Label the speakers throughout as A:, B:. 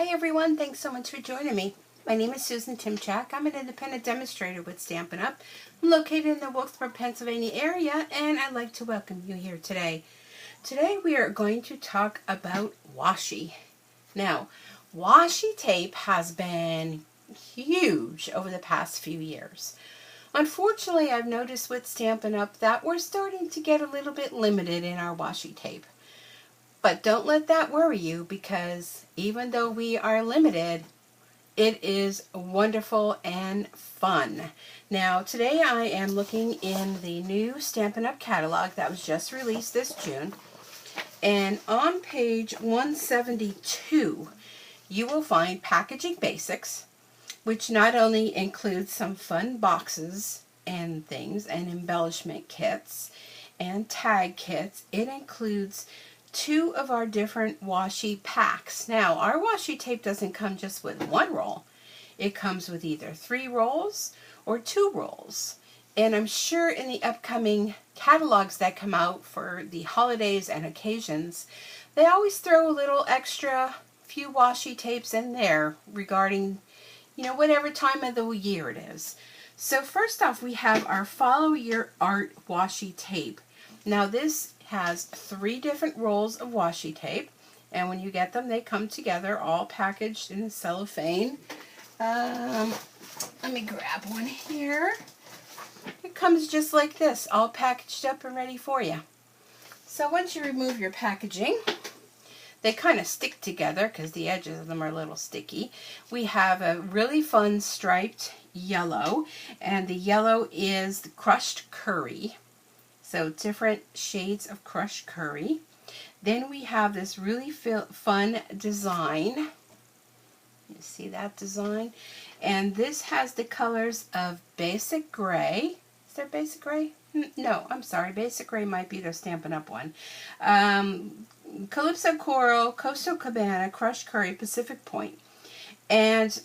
A: Hi everyone, thanks so much for joining me. My name is Susan Timchak. I'm an independent demonstrator with Stampin' Up. I'm located in the Wilkesboro, Pennsylvania area, and I'd like to welcome you here today. Today we are going to talk about washi. Now, washi tape has been huge over the past few years. Unfortunately, I've noticed with Stampin' Up that we're starting to get a little bit limited in our washi tape. But don't let that worry you, because even though we are limited, it is wonderful and fun. Now, today I am looking in the new Stampin' Up! Catalog that was just released this June. And on page 172, you will find Packaging Basics, which not only includes some fun boxes and things and embellishment kits and tag kits, it includes 2 of our different washi packs. Now, our washi tape doesn't come just with 1 roll. It comes with either 3 rolls or 2 rolls. And I'm sure in the upcoming catalogs that come out for the holidays and occasions, they always throw a little extra few washi tapes in there regarding, whatever time of the year it is. So first off, we have our Follow Your Art washi tape. Now this has 3 different rolls of washi tape, and when you get them, they come together all packaged in cellophane. Let me grab one here. It comes just like this, all packaged up and ready for you. So once you remove your packaging, they kind of stick together because the edges of them are a little sticky. We have a really fun striped yellow, and the yellow is the crushed curry. So different shades of crushed curry. Then we have this really fun design. You see that design? And this has the colors of Basic Gray. Is there Basic Gray? No, I'm sorry. Basic Gray might be the Stampin' Up! One. Calypso Coral, Coastal Cabana, Crushed Curry, Pacific Point. And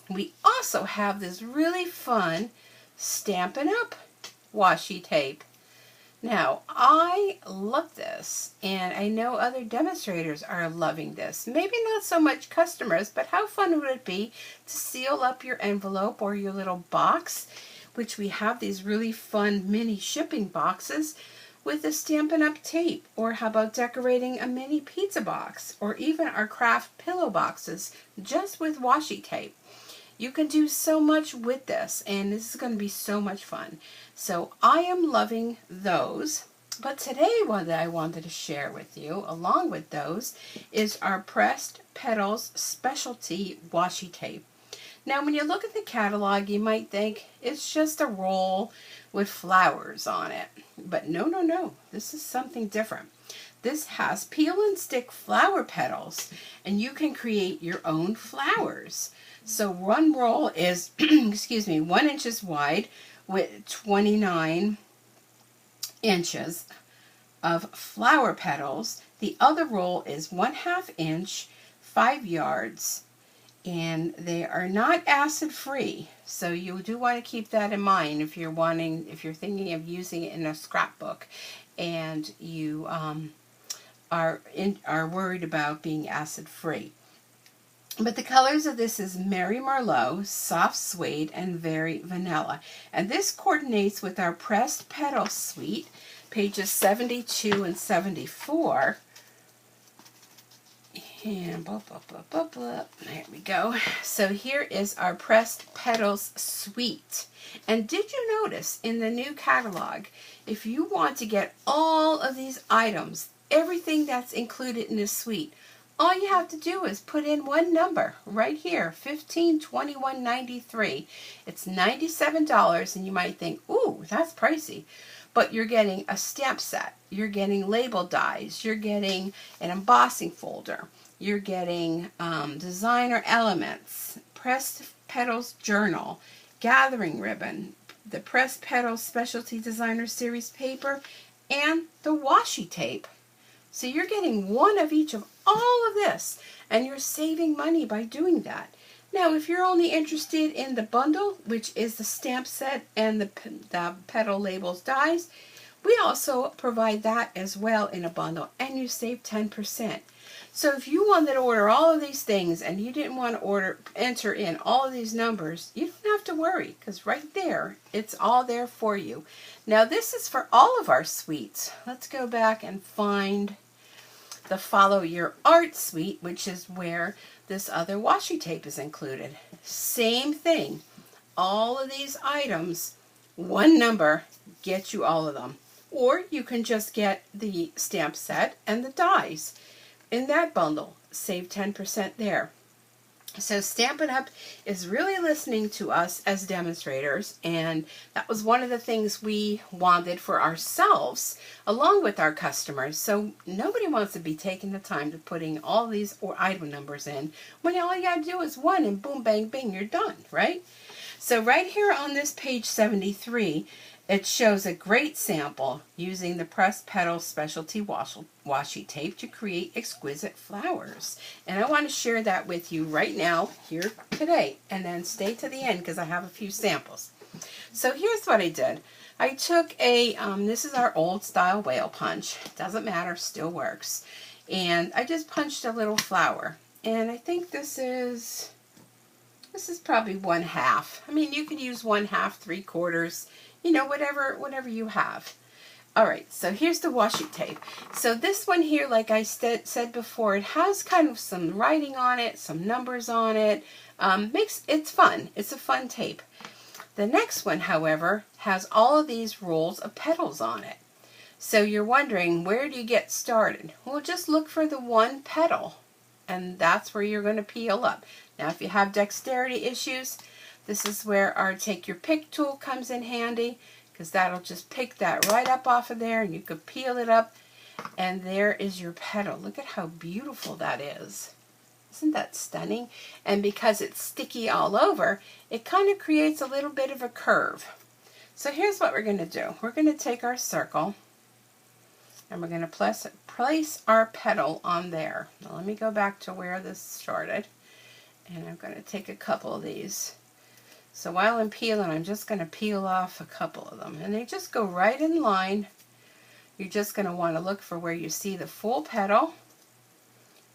A: we also have this really fun Stampin' Up! Washi tape. Now, I love this, and I know other demonstrators are loving this. Maybe not so much customers, but how fun would it be to seal up your envelope or your little box, which we have these really fun mini shipping boxes with a Stampin' Up! Tape. Or how about decorating a mini pizza box, or even our craft pillow boxes just with washi tape. You can do so much with this, and this is going to be so much fun. So I am loving those. But today what I wanted to share with you, along with those, is our Pressed Petals Specialty Washi Tape. Now when you look at the catalog, you might think it's just a roll with flowers on it. But no. This is something different. This has peel and stick flower petals, and you can create your own flowers. So one roll is, 1 inch wide with 29 inches of flower petals. The other roll is 1/2 inch, 5 yards, and they are not acid free. So you do want to keep that in mind if you're thinking of using it in a scrapbook, and you are worried about being acid free. But the colors of this is Merry Merlot, Soft Suede, and Very Vanilla. And this coordinates with our Pressed Petals Suite, pages 72 and 74. And there we go. So here is our Pressed Petals Suite. And did you notice in the new catalog, if you want to get all of these items, everything that's included in this suite, all you have to do is put in one number right here, $1521.93. It's $97, and you might think, ooh, that's pricey. But you're getting a stamp set, you're getting label dies, you're getting an embossing folder, you're getting designer elements, Pressed Petals Journal, gathering ribbon, the Pressed Petals Specialty Designer Series paper, and the washi tape. So you're getting one of each of all of this, and you're saving money by doing that. Now, if you're only interested in the bundle, which is the stamp set and the petal labels dies, we also provide that as well in a bundle, and you save 10%. So if you wanted to order all of these things and you didn't want to enter in all of these numbers, you don't have to worry, because right there, it's all there for you. Now this is for all of our suites. Let's go back and find the Follow Your Art suite, which is where this other washi tape is included. Same thing. All of these items, one number, gets you all of them. Or you can just get the stamp set and the dies in that bundle. Save 10% there. So Stampin' Up! Is really listening to us as demonstrators, and that was one of the things we wanted for ourselves along with our customers. So nobody wants to be taking the time to putting all these item numbers in when all you gotta do is one and boom, bang, bing, you're done, right? So right here on this page 73, it shows a great sample using the pressed petal specialty washi tape to create exquisite flowers. And I want to share that with you right now, here today, and then stay to the end because I have a few samples. So here's what I did. I took a, this is our old style whale punch. Doesn't matter, still works. And I just punched a little flower. And I think this is probably 1/2. I mean, you could use 1/2, 3/4. You know, whatever you have. All right, so here's the washi tape. So this one here, like I said before, it has kind of some writing on it, some numbers on it. It's fun. It's a fun tape. The next one, however, has all of these rolls of petals on it. So you're wondering, where do you get started? Well, just look for the one petal, and that's where you're going to peel up. Now, if you have dexterity issues, this is where our Take Your Pick tool comes in handy, because that'll just pick that right up off of there, and you could peel it up, and there is your petal. Look at how beautiful that is. Isn't that stunning? And because it's sticky all over, it kind of creates a little bit of a curve. So here's what we're going to do. We're going to take our circle, and we're going to place our petal on there. Now let me go back to where this started, and I'm going to take a couple of these. So while I'm peeling, I'm just going to peel off a couple of them. And they just go right in line. You're just going to want to look for where you see the full petal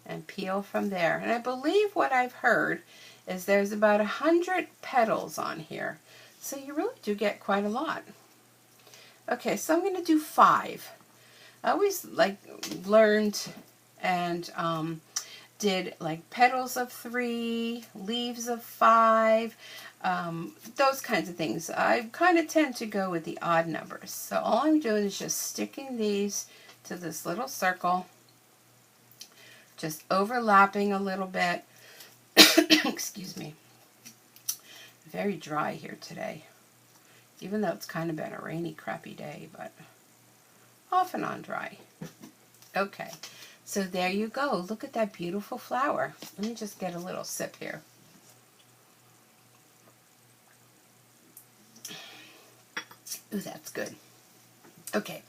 A: and peel from there. And I believe what I've heard is there's about 100 petals on here. So you really do get quite a lot. Okay, so I'm going to do 5. I always learned and did like petals of 3, leaves of 5, those kinds of things. I kind of tend to go with the odd numbers. So all I'm doing is just sticking these to this little circle, just overlapping a little bit. Excuse me. Very dry here today, even though it's kind of been a rainy, crappy day, but off and on dry. Okay, so there you go. Look at that beautiful flower. Let me just get a little sip here. Ooh, that's good. Okay,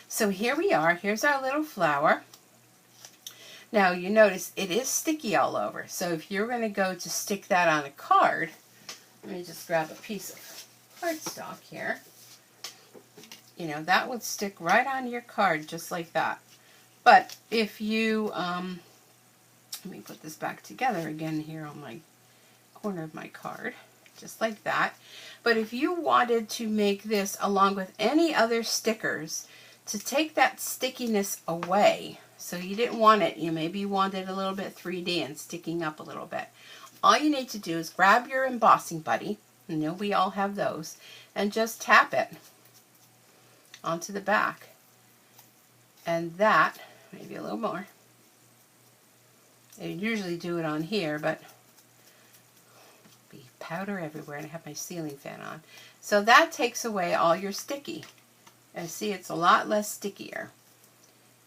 A: so here we are. Here's our little flower. Now you notice it is sticky all over. So if you're going to go to stick that on a card, let me just grab a piece of cardstock here. You know, that would stick right on your card just like that. But if you, let me put this back together again here on my corner of my card, just like that. But if you wanted to make this along with any other stickers to take that stickiness away, so you didn't want it, maybe you wanted a little bit 3D and sticking up a little bit, all you need to do is grab your embossing buddy, you know we all have those, and just tap it onto the back. And that, maybe a little more. I usually do it on here, but be powder everywhere, and I have my ceiling fan on. So that takes away all your sticky. And see, it's a lot less stickier.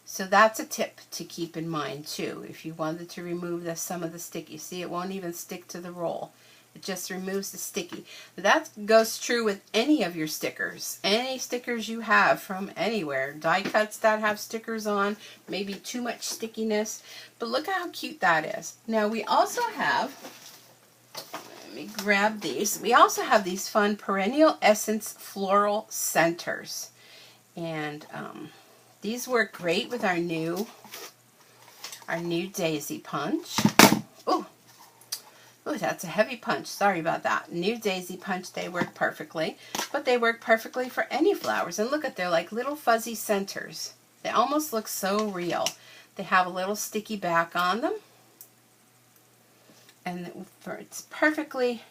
A: So that's a tip to keep in mind too. If you wanted to remove some of the sticky, see, it won't even stick to the roll. It just removes the sticky. That goes true with any of your stickers. Any stickers you have from anywhere. Die cuts that have stickers on, maybe too much stickiness. But look how cute that is. Now we also have, let me grab these. We also have these fun Perennial Essence Floral Centers. And these work great with our new our new daisy punch. Oh, that's a heavy punch. Sorry about that. New daisy punch, they work perfectly, but they work perfectly for any flowers. And look at, they're like little fuzzy centers. They almost look so real. They have a little sticky back on them. And it's perfectly,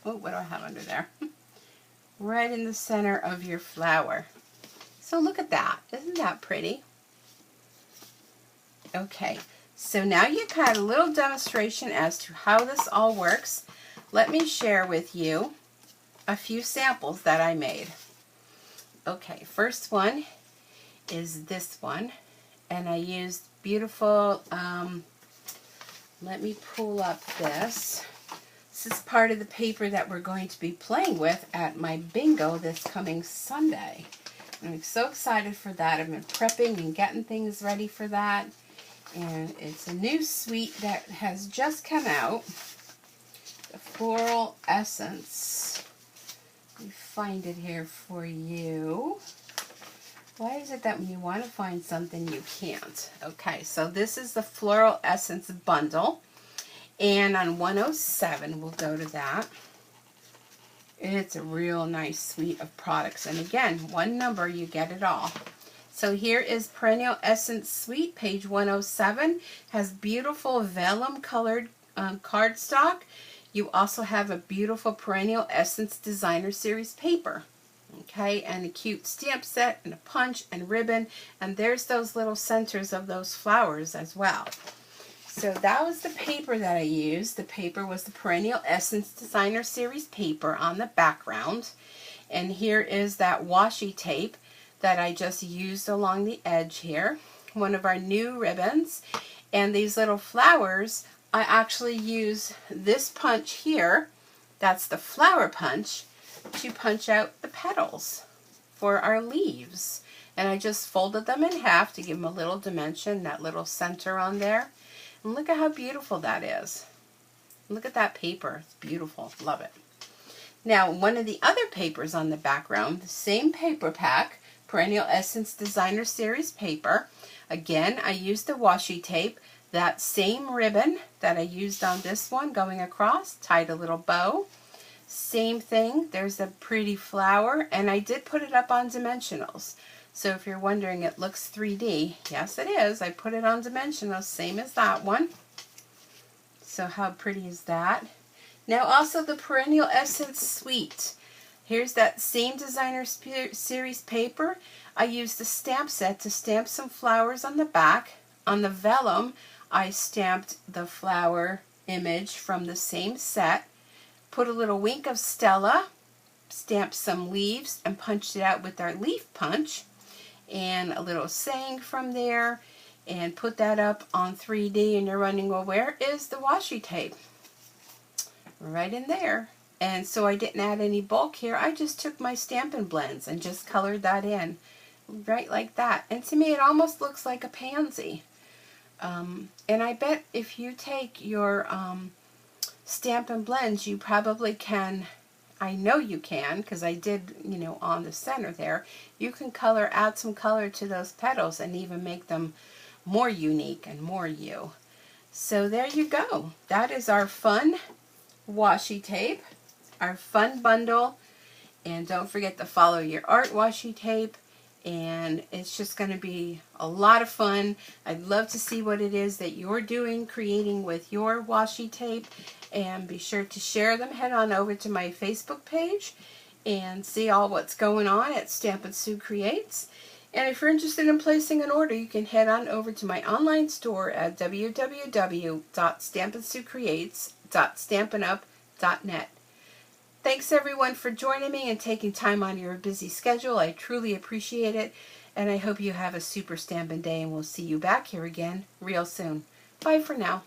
A: oh, what do I have under there? Right in the center of your flower. So look at that. Isn't that pretty? Okay, so now you've had a little demonstration as to how this all works. Let me share with you a few samples that I made. Okay, first one is this one, and I used Beutiful, let me pull up this. This is part of the paper that we're going to be playing with at my bingo this coming Sunday. I'm so excited for that. I've been prepping and getting things ready for that. And it's a new suite that has just come out. The Floral Essence. Let me find it here for you. Why is it that when you want to find something you can't? Okay, so this is the Floral Essence bundle. And on 107, we'll go to that. It's a real nice suite of products. And again, one number, you get it all. So here is Perennial Essence Suite, page 107. Has beautiful vellum colored cardstock. You also have a beautiful Perennial Essence Designer Series paper. Okay, and a cute stamp set and a punch and ribbon. And there's those little centers of those flowers as well. So that was the paper that I used. The paper was the Perennial Essence Designer Series paper on the background. And here is that washi tape that I just used along the edge here. One of our new ribbons. And these little flowers, I actually use this punch here, that's the flower punch, to punch out the petals for our leaves. And I just folded them in half to give them a little dimension, that little center on there. And look at how beautiful that is. Look at that paper. It's beautiful. Love it. Now, one of the other papers on the background, the same paper pack, Perennial Essence Designer Series paper. Again, I used the washi tape, that same ribbon that I used on this one going across, tied a little bow. Same thing, there's a pretty flower, and I did put it up on dimensionals. So if you're wondering, it looks 3D, yes it is. I put it on dimensionals, same as that one. So how pretty is that? Now also the Perennial Essence Suite. Here's that same Designer Series paper. I used the stamp set to stamp some flowers on the back. On the vellum, I stamped the flower image from the same set. Put a little wink of Stella, stamped some leaves, and punched it out with our leaf punch. And a little saying from there. And put that up on 3D, and you're wondering, well, where is the washi tape? Right in there. And so I didn't add any bulk here. I just took my Stampin' blends and just colored that in. Right like that. And to me it almost looks like a pansy. And I bet if you take your Stampin' blends, you probably can, I know you can, because I did, you know, on the center there, you can add some color to those petals and even make them more unique and more you. So there you go. That is our fun washi tape. Our fun bundle, and don't forget to follow your art washi tape, and it's just going to be a lot of fun. I'd love to see what it is that you're doing, creating with your washi tape, and be sure to share them. Head on over to my Facebook page and see all what's going on at Stampin' Sue Creates. And if you're interested in placing an order, you can head on over to my online store at www.stampinsuecreates.stampinup.net. Thanks everyone for joining me and taking time on your busy schedule. I truly appreciate it, and I hope you have a super Stampin' Day, and we'll see you back here again real soon. Bye for now.